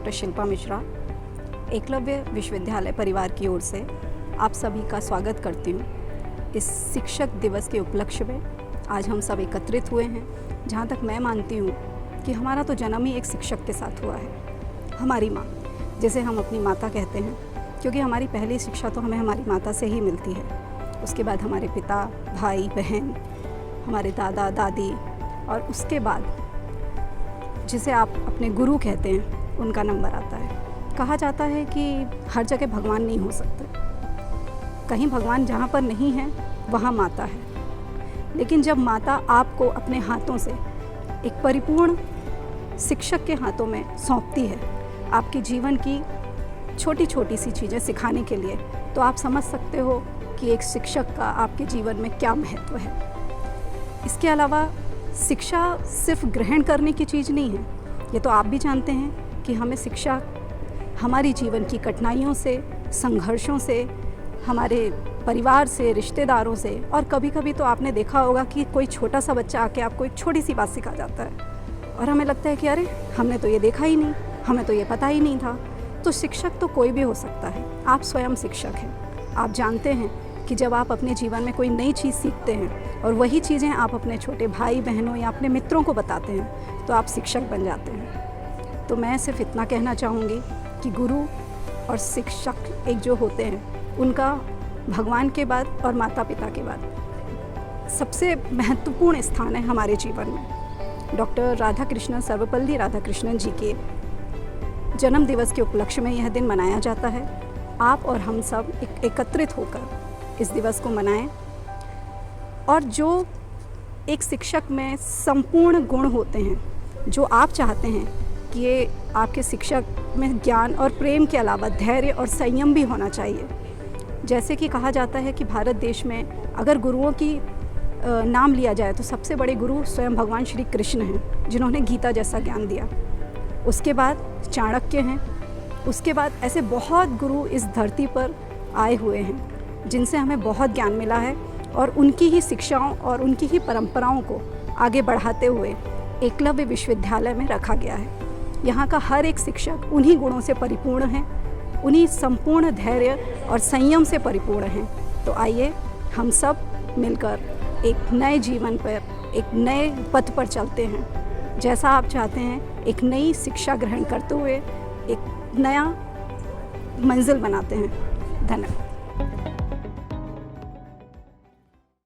Doctor Shilpa Mishra, Eklavya विश्वविद्यालय परिवार की ओर से आप सभी का स्वागत करती हूँ। इस शिक्षक दिवस के उपलक्ष्य में आज हम सब एकत्रित हुए हैं। जहाँ तक मैं मानती हूँ कि हमारा तो जन्म ही एक शिक्षक के साथ हुआ है। हमारी माँ, जिसे हम अपनी माता कहते हैं, क्योंकि हमारी पहली शिक्षा तो हमें हमारी माता से ही मिलती है। उसके बाद हमारे पिता, भाई, बहन, हमारे दादा, दादी, और उसके बाद जिसे आप अपने गुरु कहते हैं, उनका नंबर आता है। कहा जाता है कि हर जगह भगवान नहीं हो सकते, कहीं भगवान जहाँ पर नहीं है वहाँ माता है। लेकिन जब माता आपको अपने हाथों से एक परिपूर्ण शिक्षक के हाथों में सौंपती है, आपके जीवन की छोटी छोटी सी चीज़ें सिखाने के लिए, तो आप समझ सकते हो कि एक शिक्षक का आपके जीवन में क्या महत्व है। इसके अलावा शिक्षा सिर्फ ग्रहण करने की चीज़ नहीं है। ये तो आप भी जानते हैं कि हमें शिक्षा हमारी जीवन की कठिनाइयों से, संघर्षों से, हमारे परिवार से, रिश्तेदारों से, और कभी कभी तो आपने देखा होगा कि कोई छोटा सा बच्चा आके आपको एक छोटी सी बात सिखा जाता है और हमें लगता है कि अरे हमने तो ये देखा ही नहीं, हमें तो ये पता ही नहीं था। तो शिक्षक तो कोई भी हो सकता है। आप स्वयं शिक्षक हैं। आप जानते हैं कि जब आप अपने जीवन में कोई नई चीज़ सीखते हैं और वही चीज़ें आप अपने छोटे भाई बहनों या अपने मित्रों को बताते हैं, तो आप शिक्षक बन जाते हैं। तो मैं सिर्फ इतना कहना चाहूँगी कि गुरु और शिक्षक एक जो होते हैं, उनका भगवान के बाद और माता पिता के बाद सबसे महत्वपूर्ण स्थान है हमारे जीवन में। डॉक्टर राधाकृष्णन, सर्वपल्ली राधाकृष्णन जी के जन्म दिवस के उपलक्ष्य में यह दिन मनाया जाता है। आप और हम सब एकत्रित होकर इस दिवस को मनाएं, और जो एक शिक्षक में संपूर्ण गुण होते हैं, जो आप चाहते हैं कि ये आपके शिक्षक में ज्ञान और प्रेम के अलावा धैर्य और संयम भी होना चाहिए। जैसे कि कहा जाता है कि भारत देश में अगर गुरुओं की नाम लिया जाए तो सबसे बड़े गुरु स्वयं भगवान श्री कृष्ण हैं, जिन्होंने गीता जैसा ज्ञान दिया। उसके बाद चाणक्य हैं। उसके बाद ऐसे बहुत गुरु इस धरती पर आए हुए हैं जिनसे हमें बहुत ज्ञान मिला है, और उनकी ही शिक्षाओं और उनकी ही परंपराओं को आगे बढ़ाते हुए एकलव्य विश्वविद्यालय में रखा गया है। यहाँ का हर एक शिक्षक उन्हीं गुणों से परिपूर्ण है, उन्हीं संपूर्ण धैर्य और संयम से परिपूर्ण हैं। तो आइए हम सब मिलकर एक नए जीवन पर, एक नए पथ पर चलते हैं। जैसा आप चाहते हैं, एक नई शिक्षा ग्रहण करते हुए एक नया मंजिल बनाते हैं। धन्यवाद।